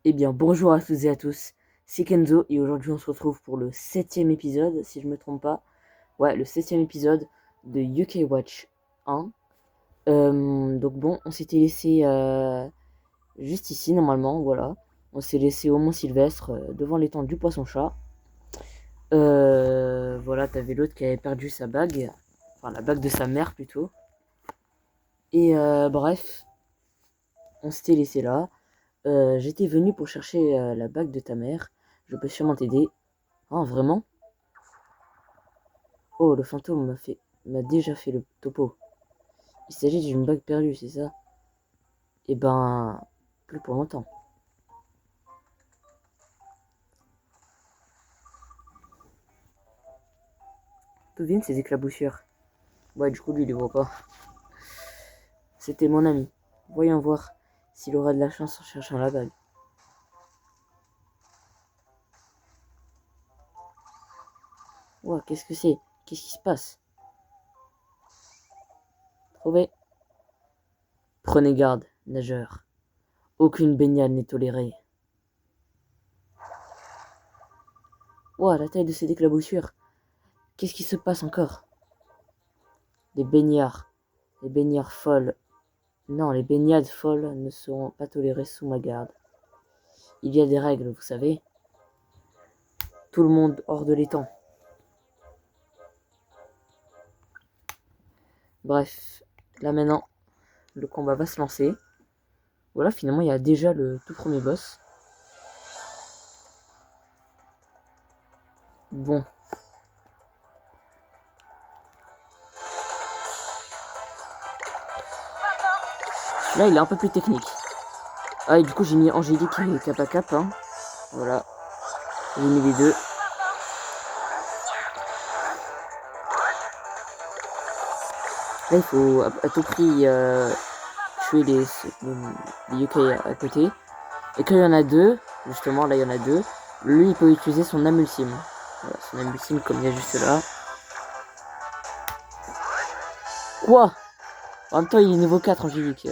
Eh bien, bonjour à toutes et à tous, c'est Kenzo et aujourd'hui on se retrouve pour le 7e épisode, si je me trompe pas. Ouais, le 7e épisode de UK Watch 1. Donc bon, on s'était laissé juste ici normalement, voilà. On s'est laissé au Mont-Sylvestre, devant l'étang du Poisson-Chat. Voilà, t'avais l'autre qui avait perdu sa bague, enfin la bague de sa mère plutôt. Et bref, on s'était laissé là. J'étais venu pour chercher la bague de ta mère. Je peux sûrement t'aider. Ah, vraiment? Oh, le fantôme m'a déjà fait le topo. Il s'agit d'une bague perdue, c'est ça? Eh ben, plus pour longtemps. D'où viennent ces éclaboussures? Ouais, du coup, lui, il les voit pas. C'était mon ami. Voyons voir s'il aura de la chance en cherchant la bague. Ouah, qu'est-ce que c'est? Qu'est-ce qui se passe? Trouvé. Prenez garde, nageur. Aucune baignade n'est tolérée. Ouah, la taille de cette éclaboussure. Qu'est-ce qui se passe encore? Les baignards. Les baignards folles. Non, les baignades folles ne seront pas tolérées sous ma garde. Il y a des règles, vous savez. Tout le monde hors de l'étang. Bref, là maintenant, le combat va se lancer. Voilà, finalement, il y a déjà le tout premier boss. Bon. Là, il est un peu plus technique. Ah, et du coup, j'ai mis Angélique et Kappa Cap. Hein. Voilà. J'ai mis les deux. Là, il faut à tout prix tuer les UK à côté. Et quand il y en a deux, justement, là, il y en a deux, lui, il peut utiliser son Amulsim. Voilà, son Amulsim, comme il y a juste là. Quoi? En même temps, il est niveau 4, Angélique.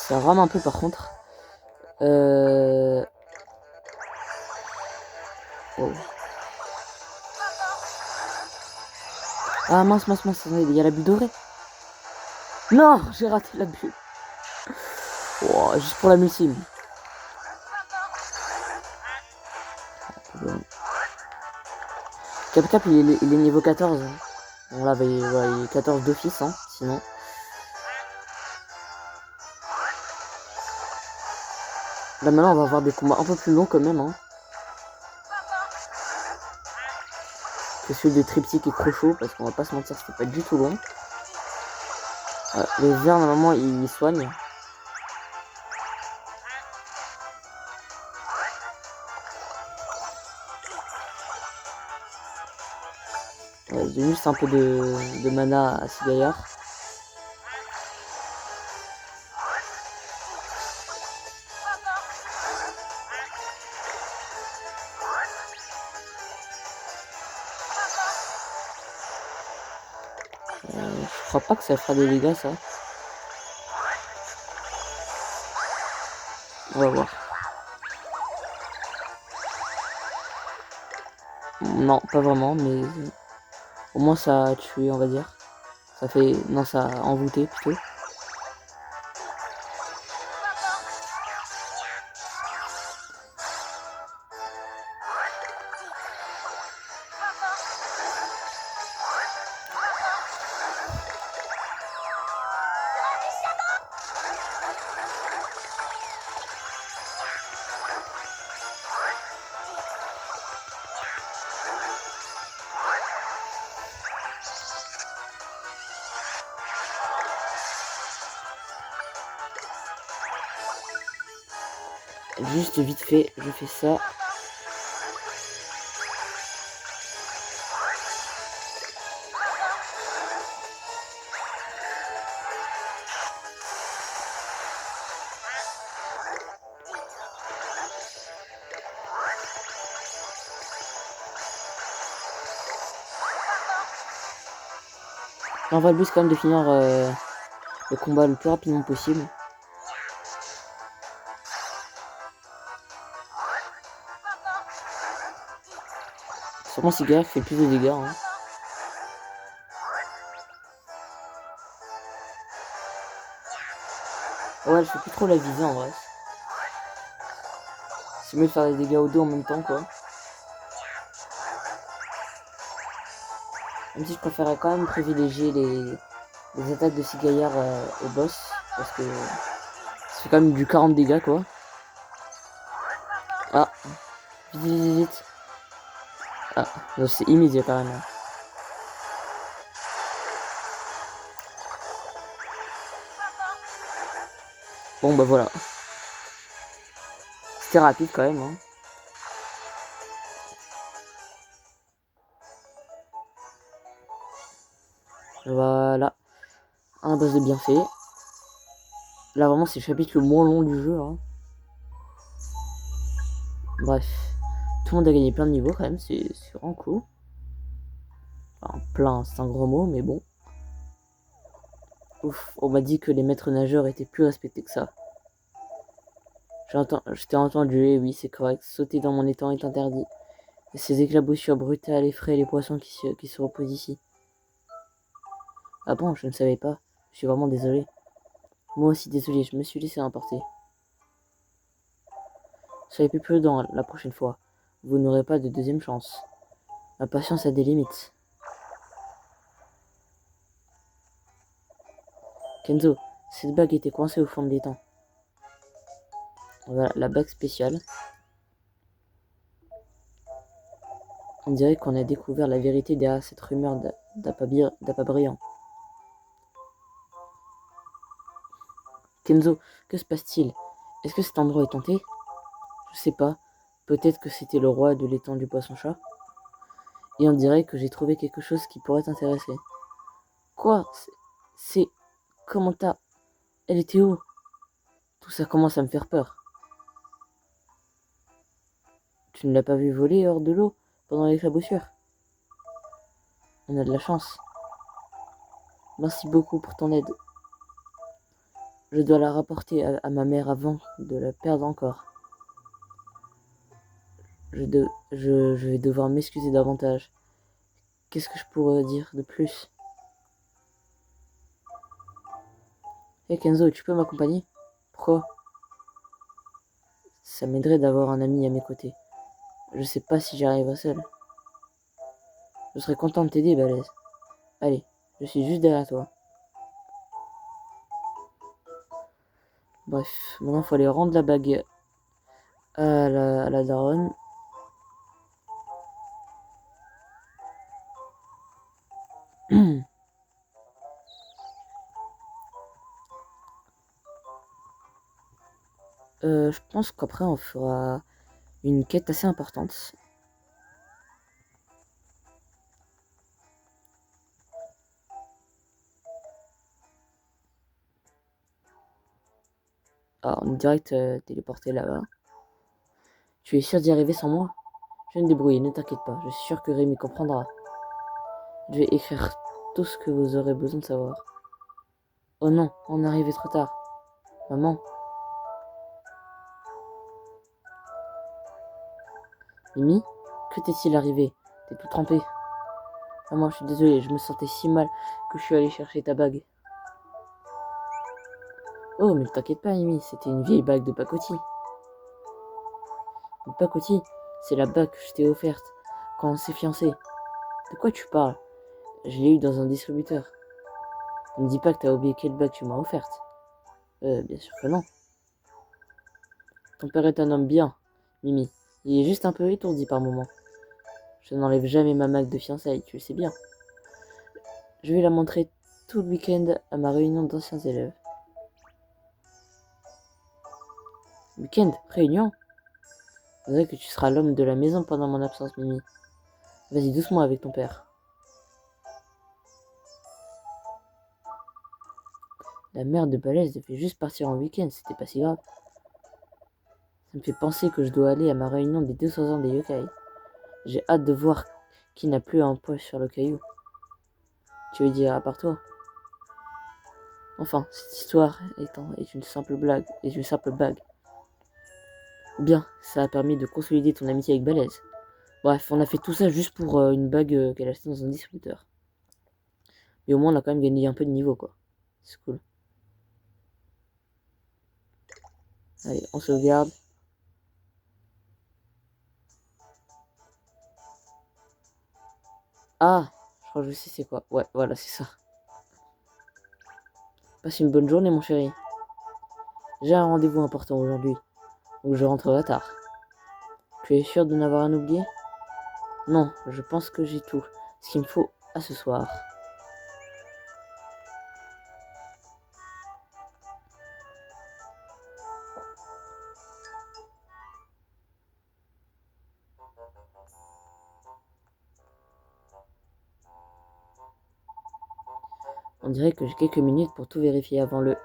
Ça rame un peu par contre. Oh. Ah mince, mince, mince, il y a la bulle dorée. Non, j'ai raté la bulle. Oh, juste pour la multime. Bon. Cap il est niveau 14. Bon là, bah, il est 14 d'office, hein, sinon. Là maintenant, on va avoir des combats un peu plus longs quand même. Hein. Que celui de Triptyque et Crochot, parce qu'on va pas se mentir, c'était pas du tout long. Les verts, normalement, ils soignent. J'ai juste un peu de mana à ce gaillard. Je crois pas que ça fera des dégâts, ça. On va voir. Non, pas vraiment, mais au moins ça a tué, on va dire. Ça fait... Non, ça a envoûté, plutôt. Juste vite fait, je fais ça. Là, on va le but quand même de finir le combat le plus rapidement possible. Sûrement c'est Gaillard qui fait plus de dégâts. Hein. Ouais, je fais plus trop la visée en vrai. C'est mieux de faire des dégâts au dos en même temps quoi. Même si je préférais quand même privilégier les attaques de ces gaillards au boss. Parce que ça fait quand même du 40 dégâts quoi. Ah, vite, vite, vite. Ah, c'est immédiat quand même. Bon bah voilà. C'était rapide quand même. Hein. Voilà. Un boss de bien fait. Là vraiment c'est le chapitre le moins long du jeu. Hein. Bref. Tout le monde a gagné plein de niveaux quand même. C'est vraiment cool. Enfin, plein, c'est un gros mot, mais bon. Ouf, on m'a dit que les maîtres nageurs étaient plus respectés que ça. Je t'ai entendu, et oui, c'est correct. Sauter dans mon étang est interdit. Et ces éclaboussures brutales effraient les poissons qui se reposent ici. Ah bon, je ne savais pas. Je suis vraiment désolé. Moi aussi désolé, je me suis laissé emporter. Soyez plus prudent la prochaine fois. Vous n'aurez pas de deuxième chance. Ma patience a des limites. Kenzo, cette bague était coincée au fond de l'étang. Voilà, la bague spéciale. On dirait qu'on a découvert la vérité derrière cette rumeur d'appât brillant. Kenzo, que se passe-t-il? Est-ce que cet endroit est hanté? Je sais pas. Peut-être que c'était le roi de l'étang du poisson-chat. Et on dirait que j'ai trouvé quelque chose qui pourrait t'intéresser. Quoi? C'est... Comment t'as... Elle était où? Tout ça commence à me faire peur. Tu ne l'as pas vu voler hors de l'eau pendant l'éclaboussure? On a de la chance. Merci beaucoup pour ton aide. Je dois la rapporter à ma mère avant de la perdre encore. Je vais devoir m'excuser davantage. Qu'est-ce que je pourrais dire de plus? Hey Kenzo, tu peux m'accompagner? Pourquoi? Ça m'aiderait d'avoir un ami à mes côtés. Je sais pas si j'y arriverai seul. Je serais content de t'aider, balèze. Allez, je suis juste derrière toi. Bref, maintenant il faut aller rendre la bague à la daronne. Je pense qu'après on fera une quête assez importante. Ah, on est direct téléporté là-bas. Tu es sûr d'y arriver sans moi? Je vais me débrouiller, ne t'inquiète pas. Je suis sûr que Rémi comprendra. Je vais écrire tout ce que vous aurez besoin de savoir. Oh non, on est arrivé trop tard. Maman, Mimi, que t'est-il arrivé? T'es tout trempé. Maman, je suis désolée, je me sentais si mal que je suis allé chercher ta bague. Oh, mais t'inquiète pas, Mimi, c'était une vieille bague de pacotille. Une pacotille, c'est la bague que je t'ai offerte quand on s'est fiancés. De quoi tu parles? Je l'ai eue dans un distributeur. Ne me dis pas que t'as oublié quelle bague tu m'as offerte. Bien sûr que non. Ton père est un homme bien, Mimi. Il est juste un peu étourdi par moments. Je n'enlève jamais ma bague de fiançailles, tu le sais bien. Je vais la montrer tout le week-end à ma réunion d'anciens élèves. Week-end, réunion. C'est vrai que tu seras l'homme de la maison pendant mon absence, Mimi. Vas-y, doucement avec ton père. La mère de Balèze devait juste partir en week-end, c'était pas si grave. Ça me fait penser que je dois aller à ma réunion des 200 ans des yokai. J'ai hâte de voir qui n'a plus un poil sur le caillou. Tu veux dire à part toi? Enfin, cette histoire est une simple blague, Bien, ça a permis de consolider ton amitié avec Balèze. Bref, on a fait tout ça juste pour une bague qu'elle a achetée dans un distributeur. Mais au moins, on a quand même gagné un peu de niveau, quoi. C'est cool. Allez, on sauvegarde. Ah, je crois que je sais c'est quoi. Ouais, voilà, c'est ça. Passe une bonne journée, mon chéri. J'ai un rendez-vous important aujourd'hui, donc je rentrerai tard. Tu es sûr de n'avoir rien oublié? Non, je pense que j'ai tout ce qu'il me faut à ce soir. On dirait que j'ai quelques minutes pour tout vérifier avant le...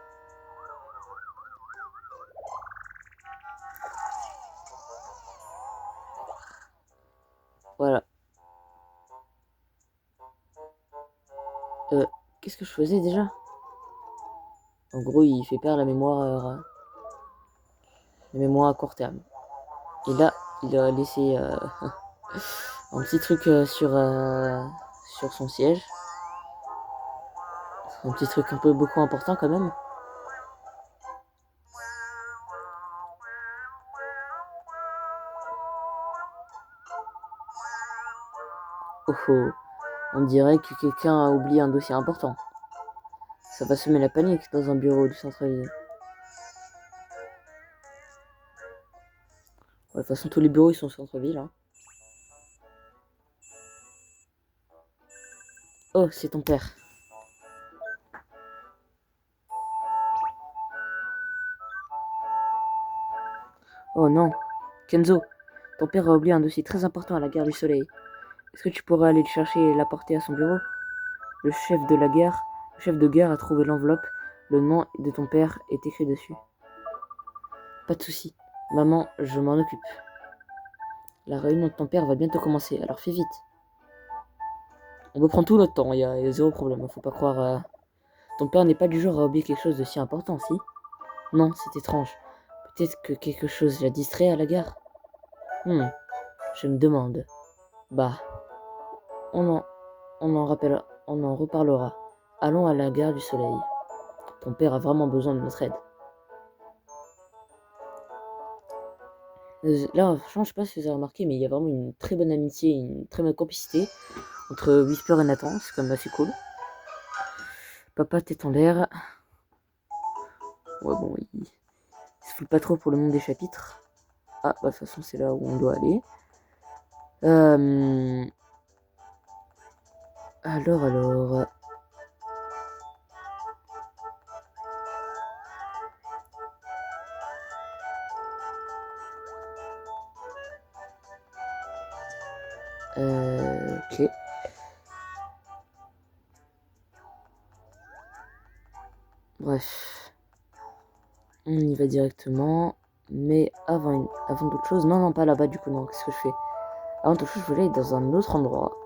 Voilà. Qu'est-ce que je faisais déjà? En gros, il fait perdre la mémoire à court terme. Et là, il a laissé un petit truc sur son siège. Un petit truc un peu beaucoup important quand même. Oh oh, on dirait que quelqu'un a oublié un dossier important. Ça va semer la panique dans un bureau du centre-ville. Ouais, de toute façon, tous les bureaux ils sont au centre-ville. Hein. Oh, c'est ton père. Oh non, Kenzo, ton père a oublié un dossier très important à la gare du Soleil. Est-ce que tu pourrais aller le chercher et l'apporter à son bureau? Le chef de gare a trouvé l'enveloppe. Le nom de ton père est écrit dessus. Pas de souci. Maman, je m'en occupe. La réunion de ton père va bientôt commencer, alors fais vite. On peut prendre tout notre temps, il y a zéro problème, faut pas croire... Ton père n'est pas du genre à oublier quelque chose de si important, si? Non, c'est étrange. Peut-être que quelque chose l'a distrait à la gare? Je me demande. Bah, on en, on en reparlera. Allons à la gare du Soleil. Ton père a vraiment besoin de notre aide. Là, franchement, je sais pas si vous avez remarqué, mais il y a vraiment une très bonne amitié, une très bonne complicité entre Whisper et Nathan, c'est quand même assez cool. Papa, tête en l'air. Ouais, bon, il se fout pas trop pour le monde des chapitres. Ah, bah, de toute façon, c'est là où on doit aller. Alors. Ok. Bref. On y va directement. Mais avant d'autre chose... Non, pas là-bas, du coup, non. Qu'est-ce que je fais? Avant toute chose, je voulais aller dans un autre endroit.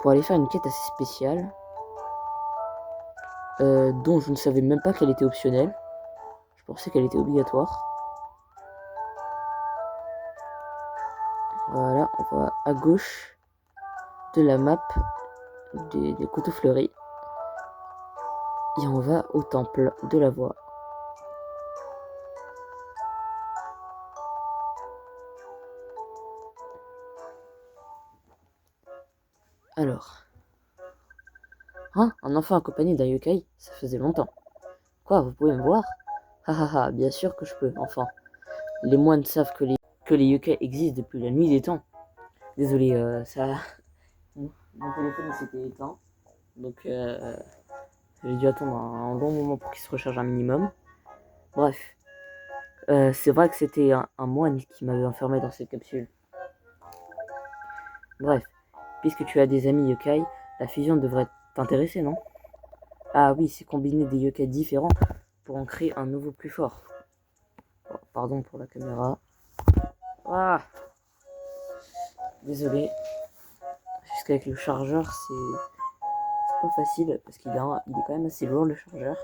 Pour aller faire une quête assez spéciale. Dont je ne savais même pas qu'elle était optionnelle. Je pensais qu'elle était obligatoire. Voilà, on va à gauche de la map des couteaux fleuris. Et on va au temple de la voix. Alors. Hein, un enfant accompagné d'un yokai, ça faisait longtemps. Quoi, vous pouvez me voir? Ah, bien sûr que je peux, enfin. Les moines savent que les yokai existent depuis la nuit des temps. Désolé, ça... Mon téléphone s'était éteint. Donc, j'ai dû attendre un long moment pour qu'il se recharge un minimum. Bref. C'est vrai que c'était un moine qui m'avait enfermé dans cette capsule. Bref, puisque tu as des amis yokai, la fusion devrait t'intéresser, non? Ah oui, c'est combiner des yokai différents pour en créer un nouveau plus fort. Oh, pardon pour la caméra. Ah, désolé. Jusqu'avec le chargeur, c'est pas facile parce il est quand même assez lourd le chargeur.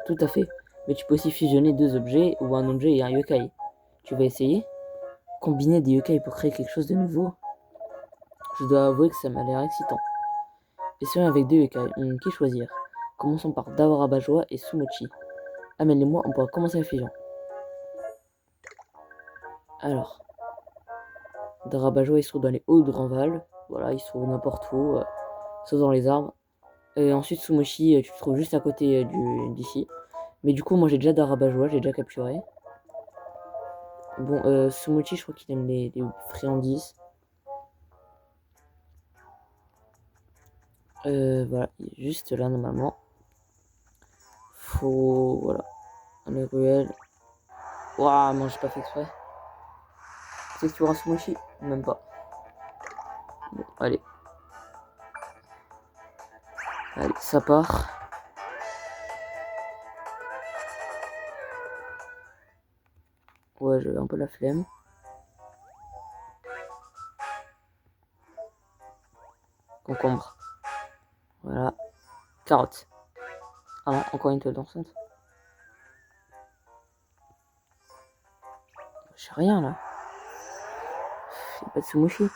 Tout à fait. Mais tu peux aussi fusionner deux objets ou un objet et un yokai. Tu vas essayer? Combiner des yokai pour créer quelque chose de nouveau? Je dois avouer que ça m'a l'air excitant. Essayons avec deux yokai. Qui choisir? Commençons par Dawarabajoa et Sumochi. Amène-les-moi, on pourra commencer la fusion. Alors, Dawarabajoa il se trouve dans les hauts de Grandval. Voilà, il se trouve n'importe où, sauf dans les arbres. Et ensuite, Sumochi, tu te trouves juste à côté d'ici. Mais du coup, moi j'ai déjà Dawarabajoa, j'ai déjà capturé. Bon, Sumochi, je crois qu'il aime les friandises. Voilà, il est juste là normalement. Voilà. Les ruelles. Ouah, non, j'ai pas fait exprès. C'est que tu auras Sumochi? Même pas. Bon, allez. Allez, ça part. Ouais, j'avais un peu la flemme. Concombre. Voilà. Carotte. Ah non, encore une toile dansante. J'ai rien là. Y'a pas de Sumochi.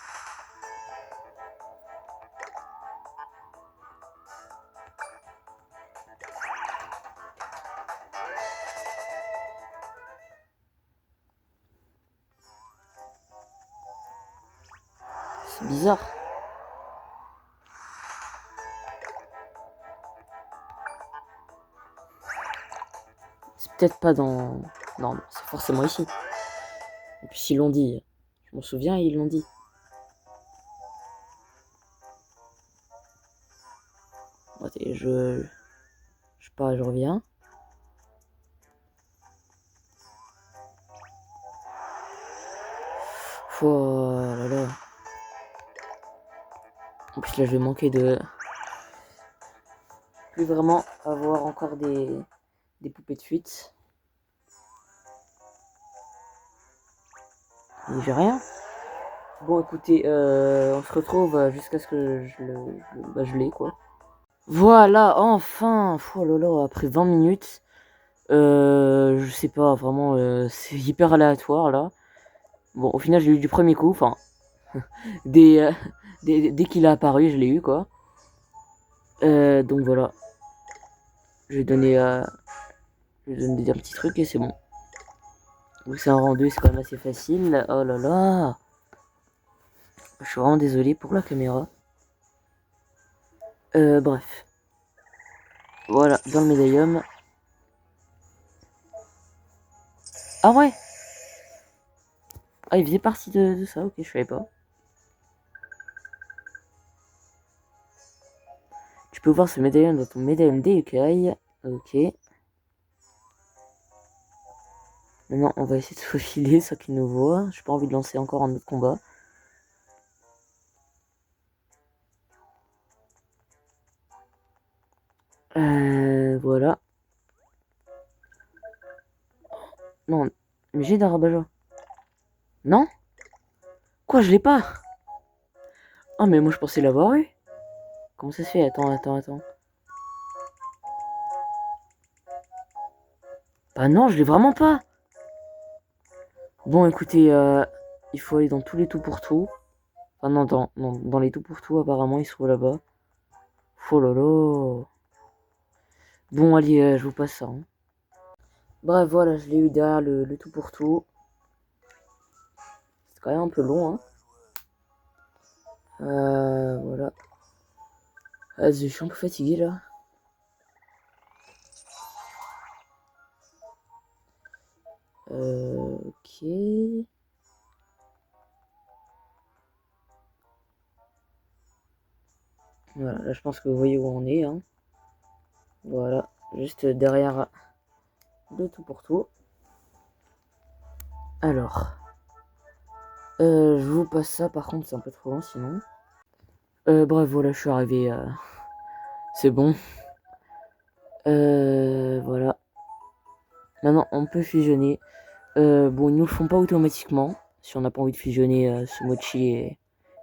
C'est bizarre. C'est peut-être pas dans... Non, c'est forcément ici. Et puis s'ils l'ont dit, je m'en souviens, ils l'ont dit. Attendez, je sais pas, je reviens. Oh là là. En plus là je vais manquer de... Plus vraiment avoir encore des poupées de fuite. Et j'ai rien. Bon écoutez, on se retrouve jusqu'à ce que je l'ai quoi. Voilà, enfin. Oh là là, après 20 minutes. Je sais pas, vraiment, c'est hyper aléatoire là. Bon, au final, j'ai eu du premier coup. Enfin, dès, dès qu'il a apparu, je l'ai eu quoi. Donc voilà. Je vais donner, des petits trucs et c'est bon. Donc c'est un rendu, c'est quand même assez facile. Oh là là. Je suis vraiment désolé pour la caméra. Bref. Voilà, dans le médaillum. Ah ouais. Ah, il faisait partie de ça, ok, je savais pas. Tu peux voir ce médaillon dans ton médaillon des écailles. Ok. Maintenant, on va essayer de se faufiler sans qu'il nous voit. J'ai pas envie de lancer encore un autre combat. Voilà. Non, mais j'ai d'Arabaja. Non? Quoi, je l'ai pas? Ah, mais moi je pensais l'avoir eu. Comment ça se fait? Attends. Bah non, je l'ai vraiment pas. Bon, écoutez, il faut aller dans tous les tout pour tout. Enfin, non, dans les tout pour tout, apparemment, il se trouve là-bas. Oh là là. Bon, allez, je vous passe ça. Hein. Bref, voilà, je l'ai eu derrière le tout pour tout. C'est quand même un peu long, hein. Voilà. Vas-y, je suis un peu fatigué là. Ok. Voilà, là je pense que vous voyez où on est. Hein. Voilà, juste derrière de tout pour tout. Alors, je vous passe ça, par contre c'est un peu trop long sinon. Bref, voilà, je suis arrivé, c'est bon. Voilà. Maintenant, on peut fusionner. Bon, ils nous le font pas automatiquement, si on n'a pas envie de fusionner Sumochi et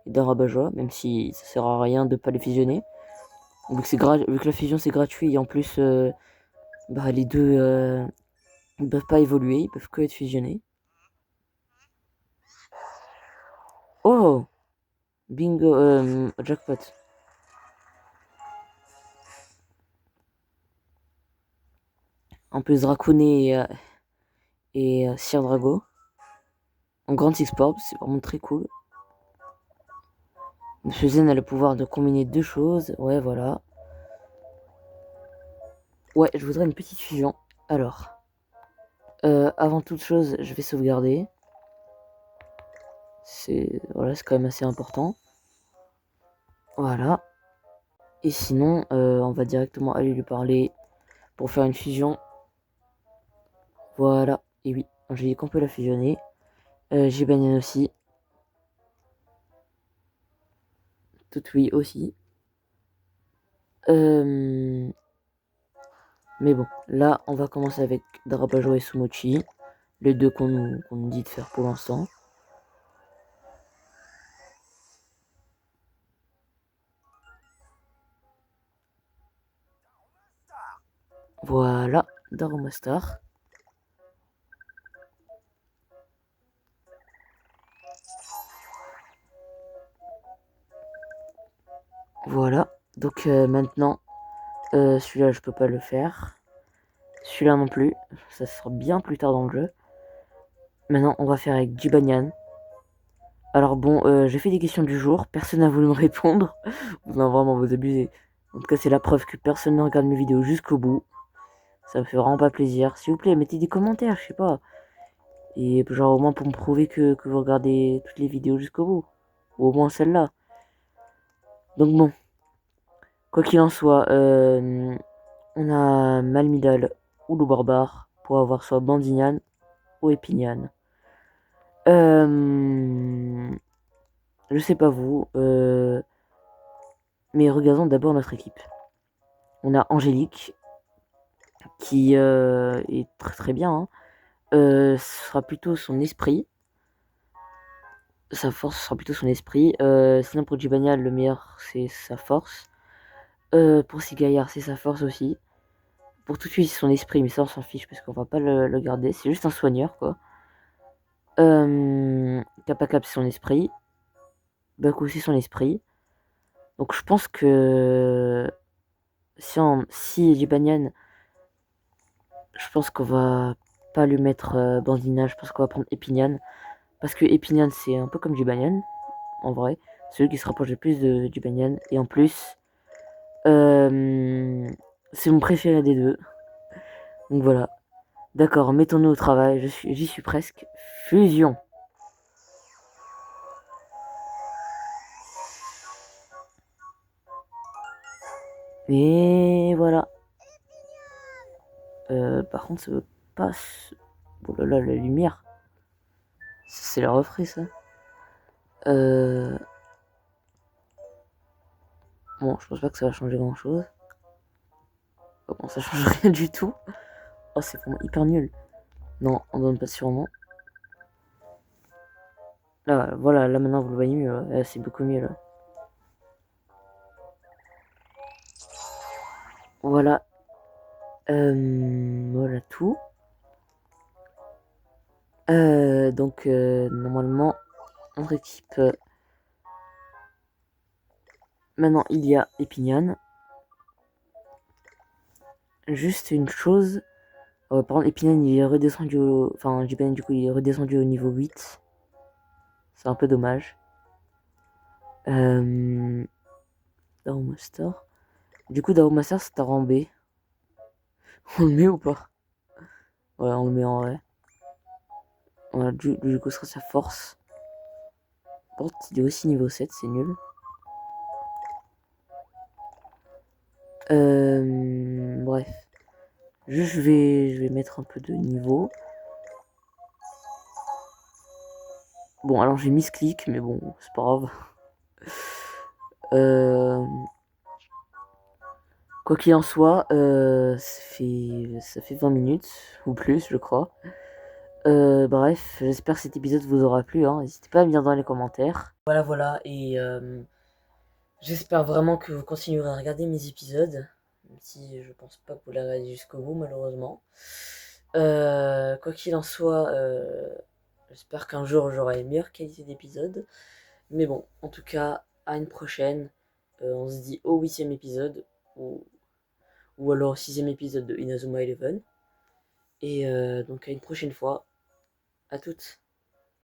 Darabajoa, même si ça sert à rien de pas les fusionner. Vu que la fusion c'est gratuit et en plus, les deux ils peuvent pas évoluer, ils peuvent que être fusionnés. Oh! Bingo, jackpot. En plus, Dracounet et Sir Drago. En Grand Export, c'est vraiment très cool. Monsieur Zen a le pouvoir de combiner deux choses. Ouais, voilà. Ouais, je voudrais une petite fusion. Alors, avant toute chose, je vais sauvegarder. C'est quand même assez important. Voilà. Et sinon, on va directement aller lui parler pour faire une fusion. Voilà. Et oui, j'ai dit qu'on peut la fusionner. J'ai Banyan aussi. Tout oui aussi. Mais bon, là, on va commencer avec Darabajo et Sumochi. Les deux qu'on nous dit de faire pour l'instant. Voilà, Daruma Star. Voilà, donc maintenant, celui-là je peux pas le faire. Celui-là non plus, ça sera bien plus tard dans le jeu. Maintenant, on va faire avec Jibanyan. Alors bon, j'ai fait des questions du jour, personne n'a voulu me répondre. Non, vraiment, vous abusez. En tout cas, c'est la preuve que personne ne regarde mes vidéos jusqu'au bout. Ça me fait vraiment pas plaisir. S'il vous plaît, mettez des commentaires, je sais pas. Et genre au moins pour me prouver que vous regardez toutes les vidéos jusqu'au bout. Ou au moins celle-là. Donc bon, quoi qu'il en soit, on a Malmidal ou le barbare pour avoir soit Bandignan ou Epignan. Je sais pas vous, mais regardons d'abord notre équipe. On a Angélique qui est très très bien. Hein. Ce sera plutôt son esprit. Sa force sera plutôt son esprit. Sinon pour Jibania, le meilleur c'est sa force. Pour Sigaillard, c'est sa force aussi. Pour tout de suite, c'est son esprit, mais ça on s'en fiche parce qu'on va pas le garder. C'est juste un soigneur quoi. Kappa c'est son esprit. Baku c'est son esprit. Donc je pense que si Jibanyan, je pense qu'on va pas lui mettre Bandina, je pense qu'on va prendre Epignan. Parce que Epignan c'est un peu comme Jibanyan, en vrai. Celui qui se rapproche le plus de Jibanyan. Et en plus, c'est mon préféré des deux. Donc voilà. D'accord, mettons-nous au travail, j'y suis presque. Fusion. Et voilà. Par contre, ça veut pas... Oh là là, la lumière. C'est la refrain, ça. Bon, je pense pas que ça va changer grand-chose. Bon, ça change rien du tout. Oh, c'est vraiment hyper nul. Non, on donne pas sûrement. Là, voilà, là maintenant vous le voyez mieux. Là, c'est beaucoup mieux là. Voilà. Voilà tout. Donc, normalement, notre équipe. Maintenant, il y a Epignan. Juste une chose. Par contre, Epignan, il est redescendu au... Enfin, Epignan, du coup, il est redescendu au niveau 8. C'est un peu dommage. Master. Du coup, Master, c'est un rang B. On le met ou pas? Ouais, on le met en vrai. Voilà, du coup, ce sera sa force. Bon, il est aussi niveau 7, c'est nul. Bref. Juste, je vais mettre un peu de niveau. Bon, alors j'ai mis ce clic, mais bon, c'est pas grave. Euh, Quoi qu'il en soit, ça fait 20 minutes, ou plus, je crois. Bref, j'espère que cet épisode vous aura plu, hein. N'hésitez pas à me dire dans les commentaires. Voilà, voilà, et j'espère vraiment que vous continuerez à regarder mes épisodes, même si je pense pas que vous les regardez jusqu'au bout, malheureusement. Quoi qu'il en soit, j'espère qu'un jour j'aurai une meilleure qualité d'épisode. Mais bon, en tout cas, à une prochaine. On se dit au 8ème épisode, ou alors au 6ème épisode de Inazuma Eleven. Et donc à une prochaine fois. À toutes.